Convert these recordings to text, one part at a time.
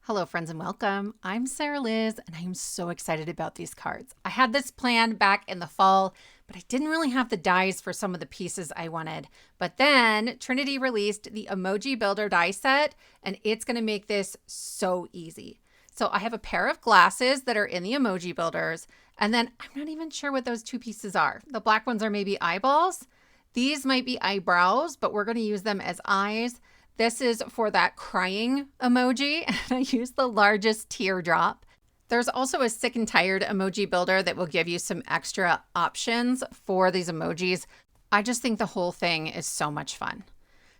Hello friends and welcome. I'm Sarah Liz and I'm so excited about these cards. I had this planned back in the fall, but I didn't really have the dies for some of the pieces I wanted. But then Trinity released the Emoji Builder die set and it's going to make this so easy. So I have a pair of glasses that are in the Emoji Builders, and then I'm not even sure what those two pieces are. The black ones are maybe eyeballs. These might be eyebrows, but we're going to use them as eyes. This is for that crying emoji, and I use the largest teardrop. There's also a sick and tired emoji builder that will give you some extra options for these emojis. I just think the whole thing is so much fun.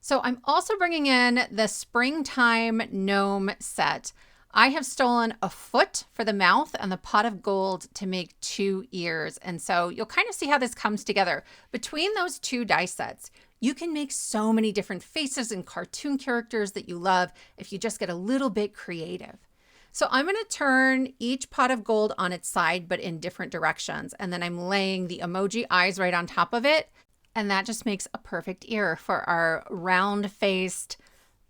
So I'm also bringing in the springtime gnome set. I have stolen a foot for the mouth and the pot of gold to make 2 ears. And so you'll kind of see how this comes together. Between those 2 die sets, you can make so many different faces and cartoon characters that you love if you just get a little bit creative. So I'm going to turn each pot of gold on its side, but in different directions. And then I'm laying the emoji eyes right on top of it. And that just makes a perfect ear for our round-faced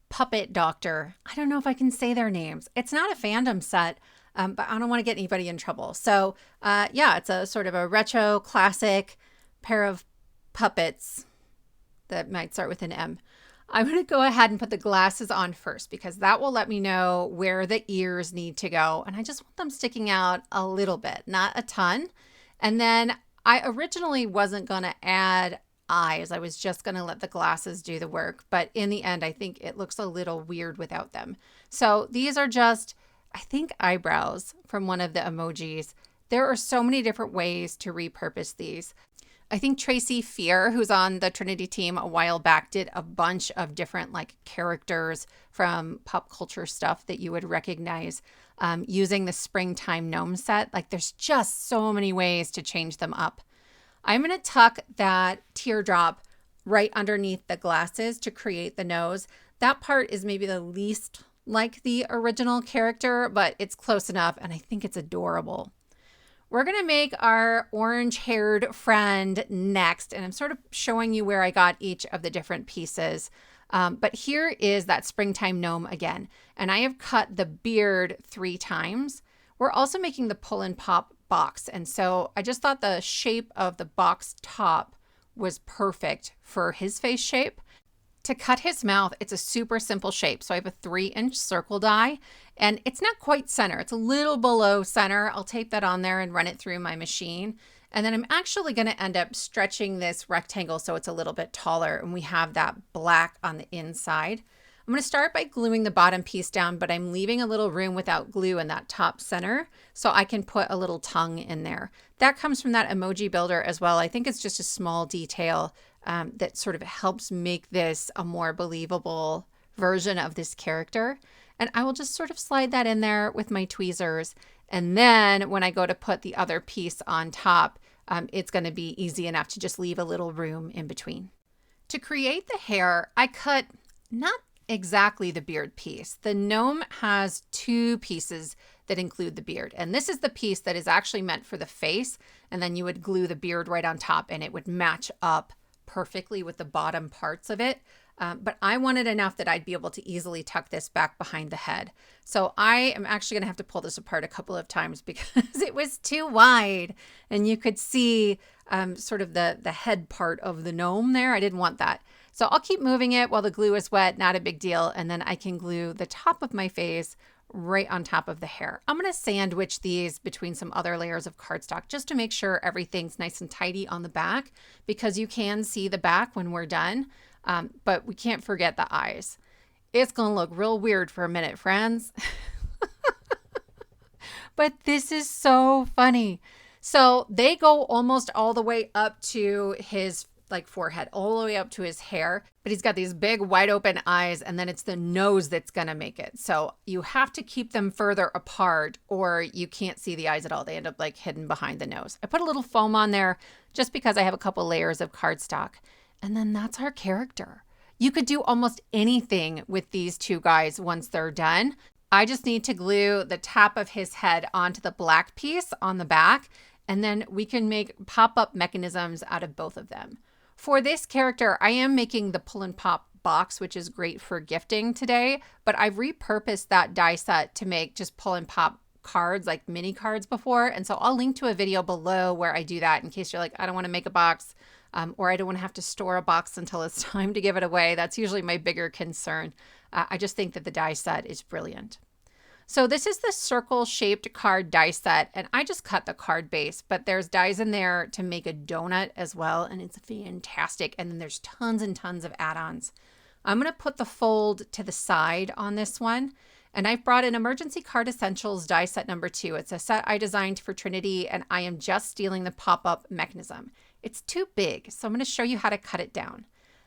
puppet doctor. I don't know if I can say their names. It's not a fandom set, but I don't want to get anybody in trouble. So yeah, it's a sort of a retro classic pair of puppets that might start with an M. I'm going to go ahead and put the glasses on first because that will let me know where the ears need to go. And I just want them sticking out a little bit, not a ton. And then I originally wasn't going to add eyes. I was just going to let the glasses do the work. But in the end, I think it looks a little weird without them. So these are just, I think, eyebrows from one of the emojis. There are so many different ways to repurpose these. I think Tracy Fear, who's on the Trinity team a while back, did a bunch of different like characters from pop culture stuff that you would recognize using the springtime gnome set. Like there's just so many ways to change them up. I'm going to tuck that teardrop right underneath the glasses to create the nose. That part is maybe the least like the original character, but it's close enough and I think it's adorable. We're going to make our orange-haired friend next, and I'm sort of showing you where I got each of the different pieces. But here is that springtime gnome again, and I have cut the beard 3 times. We're also making the pull and pop box, and so I just thought the shape of the box top was perfect for his face shape. To cut his mouth, it's a super simple shape. So I have a 3-inch circle die and it's not quite center. It's a little below center. I'll tape that on there and run it through my machine. And then I'm actually going to end up stretching this rectangle so it's a little bit taller and we have that black on the inside. I'm going to start by gluing the bottom piece down, but I'm leaving a little room without glue in that top center so I can put a little tongue in there. That comes from that emoji builder as well. I think it's just a small detail that sort of helps make this a more believable version of this character. And I will just sort of slide that in there with my tweezers. And then when I go to put the other piece on top, it's going to be easy enough to just leave a little room in between. To create the hair, I cut not exactly the beard piece. The gnome has 2 pieces that include the beard. And this is the piece that is actually meant for the face. And then you would glue the beard right on top and it would match up perfectly with the bottom parts of it. But I wanted enough that I'd be able to easily tuck this back behind the head. So I am actually going to have to pull this apart a couple of times because it was too wide and you could see sort of the head part of the gnome there. I didn't want that. So I'll keep moving it while the glue is wet, not a big deal. And then I can glue the top of my face right on top of the hair. I'm going to sandwich these between some other layers of cardstock just to make sure everything's nice and tidy on the back because you can see the back when we're done, but we can't forget the eyes. It's going to look real weird for a minute, friends. But this is so funny. So they go almost all the way up to his forehead, all the way up to his hair, but he's got these big wide open eyes and then it's the nose that's going to make it. So you have to keep them further apart or you can't see the eyes at all. They end up like hidden behind the nose. I put a little foam on there just because I have a couple layers of cardstock. And then that's our character. You could do almost anything with these 2 guys once they're done. I just need to glue the top of his head onto the black piece on the back, and then we can make pop-up mechanisms out of both of them. For this character, I am making the pull and pop box, which is great for gifting today, but I've repurposed that die set to make just pull and pop cards, like mini cards before. And so I'll link to a video below where I do that in case you're like, I don't want to make a box, or I don't want to have to store a box until it's time to give it away. That's usually my bigger concern. I just think that the die set is brilliant. So this is the circle shaped card die set, and I just cut the card base, but there's dies in there to make a donut as well, and it's fantastic. And then there's tons and tons of add-ons. I'm going to put the fold to the side on this one, and I've brought an Emergency Card Essentials die set number 2. It's a set I designed for Trinity, and I am just stealing the pop-up mechanism. It's too big, so I'm going to show you how to cut it down.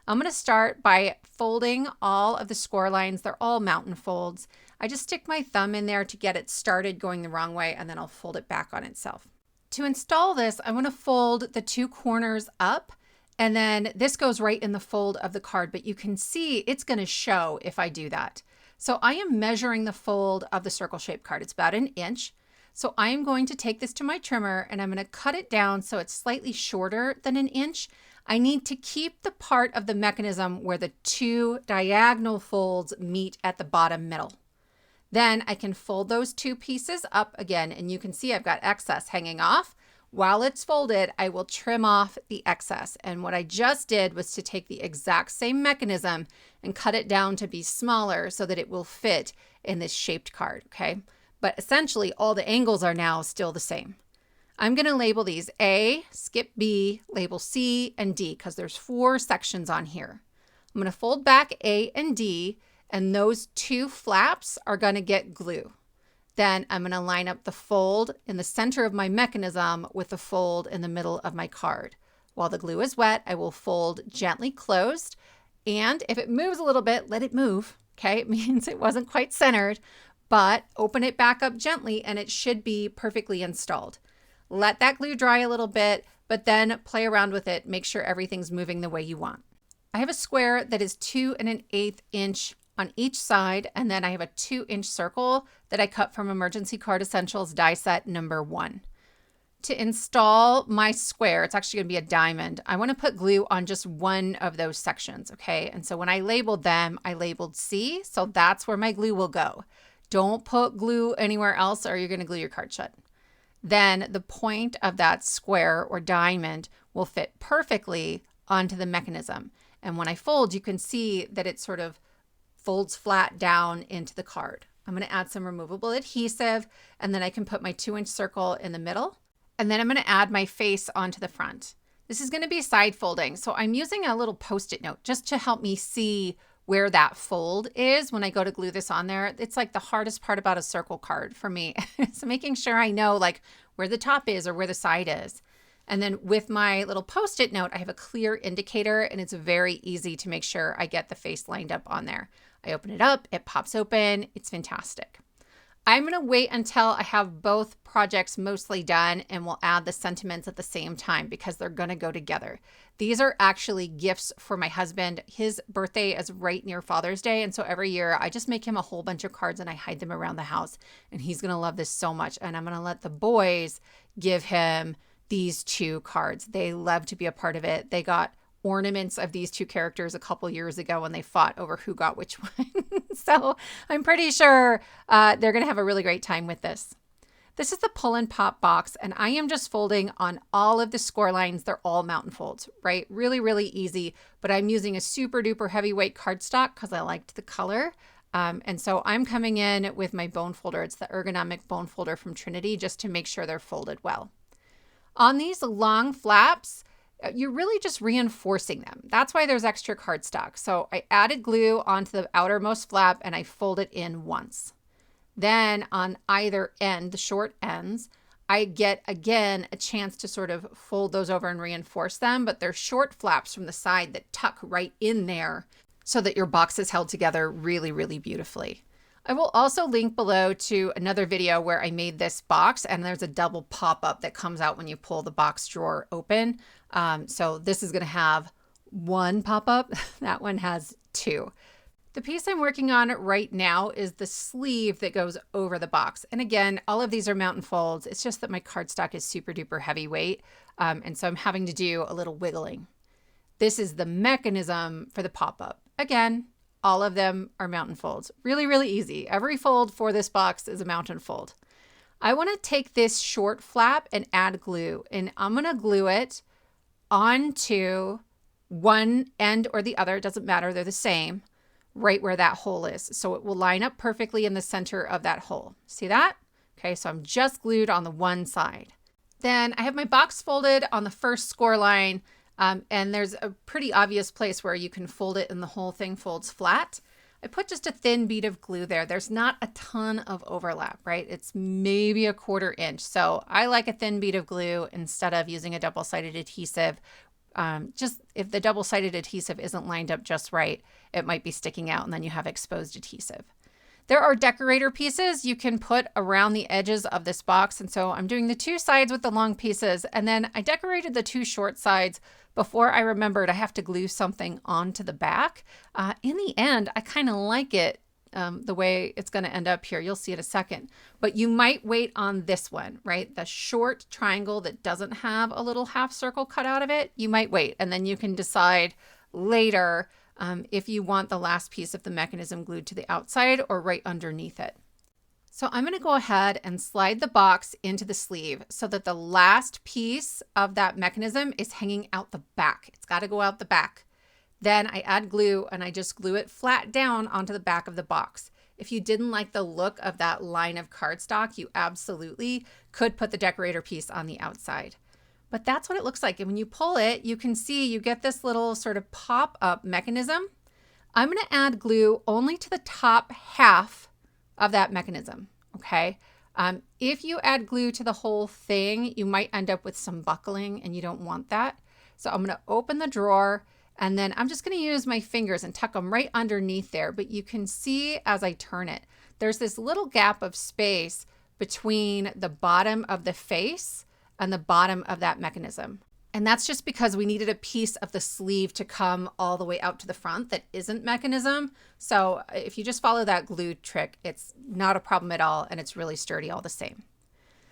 I'm going to start by folding all of the score lines. They're all mountain folds. I just stick my thumb in there to get it started going the wrong way, and then I'll fold it back on itself. To install this, I want to fold the 2 corners up, and then this goes right in the fold of the card, but you can see it's going to show if I do that. So I am measuring the fold of the circle shaped card. It's about 1 inch. So I am going to take this to my trimmer, and I'm going to cut it down so it's slightly shorter than 1 inch. I need to keep the part of the mechanism where the 2 diagonal folds meet at the bottom middle. Then I can fold those 2 pieces up again, and you can see I've got excess hanging off. While it's folded, I will trim off the excess. And what I just did was to take the exact same mechanism and cut it down to be smaller so that it will fit in this shaped card, okay? But essentially, all the angles are now still the same. I'm going to label these A, skip B, label C, and D, because there's 4 sections on here. I'm going to fold back A and D, and those 2 flaps are going to get glue. Then I'm going to line up the fold in the center of my mechanism with the fold in the middle of my card. While the glue is wet, I will fold gently closed, and if it moves a little bit, let it move, okay? It means it wasn't quite centered, but open it back up gently, and it should be perfectly installed. Let that glue dry a little bit, but then play around with it. Make sure everything's moving the way you want. I have a square that is 2 1/8 inch on each side, and then I have a 2-inch circle that I cut from Emergency Card Essentials die set number 1. To install my square, it's actually going to be a diamond. I want to put glue on just one of those sections, okay? And so when I labeled them, I labeled C, so that's where my glue will go. Don't put glue anywhere else or you're going to glue your card shut. Then the point of that square or diamond will fit perfectly onto the mechanism. And when I fold, you can see that it sort of folds flat down into the card. I'm going to add some removable adhesive, and then I can put my 2-inch circle in the middle. And then I'm going to add my face onto the front. This is going to be side folding. So I'm using a little Post-it note just to help me see where that fold is when I go to glue this on there. It's like the hardest part about a circle card for me. It's making sure I know like where the top is or where the side is. And then with my little Post-it note, I have a clear indicator, and it's very easy to make sure I get the face lined up on there. I open it up, it pops open. It's fantastic. I'm going to wait until I have both projects mostly done, and we'll add the sentiments at the same time because they're going to go together. These are actually gifts for my husband. His birthday is right near Father's Day, and so every year I just make him a whole bunch of cards and I hide them around the house, and he's going to love this so much. And I'm going to let the boys give him these 2 cards. They love to be a part of it. They got ornaments of these 2 characters a couple years ago when they fought over who got which one. So I'm pretty sure they're going to have a really great time with this. This is the pull and pop box, and I am just folding on all of the score lines. They're all mountain folds, right? Really, really easy, but I'm using a super duper heavyweight cardstock because I liked the color. And so I'm coming in with my bone folder. It's the Ergonomic bone folder from Trinity, just to make sure they're folded well. On these long flaps, you're really just reinforcing them. That's why there's extra cardstock. So I added glue onto the outermost flap and I fold it in once. Then on either end, the short ends, I get again a chance to sort of fold those over and reinforce them, but they're short flaps from the side that tuck right in there so that your box is held together really, really beautifully. I will also link below to another video where I made this box, and there's a double pop-up that comes out when you pull the box drawer open. So this is going to have 1 pop-up. That one has 2. The piece I'm working on right now is the sleeve that goes over the box. And again, all of these are mountain folds. It's just that my cardstock is super duper heavyweight. And so I'm having to do a little wiggling. This is the mechanism for the pop-up. Again, all of them are mountain folds. Really, really easy. Every fold for this box is a mountain fold. I want to take this short flap and add glue, and I'm going to glue it onto one end or the other. It doesn't matter. They're the same, right where that hole is. So it will line up perfectly in the center of that hole. See that? Okay, so I'm just glued on the one side. Then I have my box folded on the first score line, and there's a pretty obvious place where you can fold it and the whole thing folds flat. I put just a thin bead of glue there. There's not a ton of overlap, right? It's maybe a 1/4 inch. So I like a thin bead of glue instead of using a double-sided adhesive. Just if the double-sided adhesive isn't lined up just right, it might be sticking out and then you have exposed adhesive. There are decorator pieces you can put around the edges of this box. And so I'm doing the 2 sides with the long pieces, and then I decorated the 2 short sides before I remembered I have to glue something onto the back. In the end, I kind of like it the way it's going to end up here. You'll see in a second, but you might wait on this one, right? The short triangle that doesn't have a little half circle cut out of it, you might wait, and then you can decide later if you want the last piece of the mechanism glued to the outside or right underneath it. So I'm going to go ahead and slide the box into the sleeve so that the last piece of that mechanism is hanging out the back. It's got to go out the back. Then I add glue and I just glue it flat down onto the back of the box. If you didn't like the look of that line of cardstock, you absolutely could put the decorator piece on the outside. But that's what it looks like. And when you pull it, you can see you get this little sort of pop-up mechanism. I'm going to add glue only to the top half of that mechanism, okay? If you add glue to the whole thing, you might end up with some buckling and you don't want that. So I'm going to open the drawer and then I'm just going to use my fingers and tuck them right underneath there. But you can see as I turn it, there's this little gap of space between the bottom of the face and the bottom of that mechanism. And that's just because we needed a piece of the sleeve to come all the way out to the front that isn't mechanism. So if you just follow that glue trick, it's not a problem at all, and it's really sturdy all the same.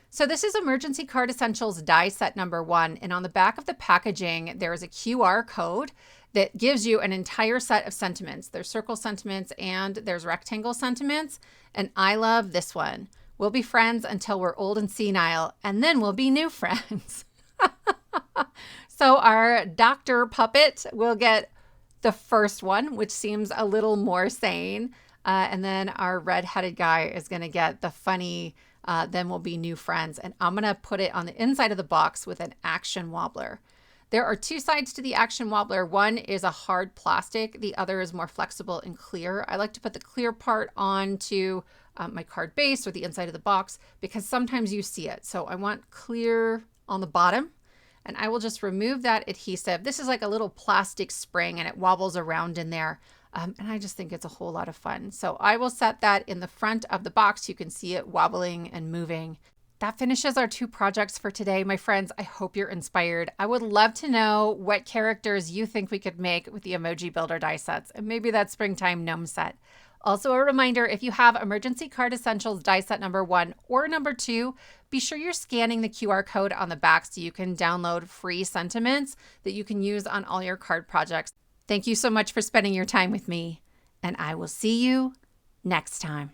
So this is Emergency Card Essentials die set number 1. And on the back of the packaging, there is a QR code that gives you an entire set of sentiments. There's circle sentiments and there's rectangle sentiments. And I love this one. We'll be friends until we're old and senile, and then we'll be new friends. So our doctor puppet will get the first one, which seems a little more sane. And then our red-headed guy is going to get the funny, then we'll be new friends. And I'm going to put it on the inside of the box with an action wobbler. There are 2 sides to the action wobbler. One is a hard plastic. The other is more flexible and clear. I like to put the clear part onto my card base or the inside of the box because sometimes you see it. So I want clear on the bottom, and I will just remove that adhesive. This is like a little plastic spring and it wobbles around in there. And I just think it's a whole lot of fun. So I will set that in the front of the box. You can see it wobbling and moving. That finishes our 2 projects for today, my friends. I hope you're inspired. I would love to know what characters you think we could make with the Emoji Builder die sets, and maybe that springtime gnome set. Also a reminder, if you have Emergency Card Essentials die set number 1 or number 2, be sure you're scanning the QR code on the back so you can download free sentiments that you can use on all your card projects. Thank you so much for spending your time with me, and I will see you next time.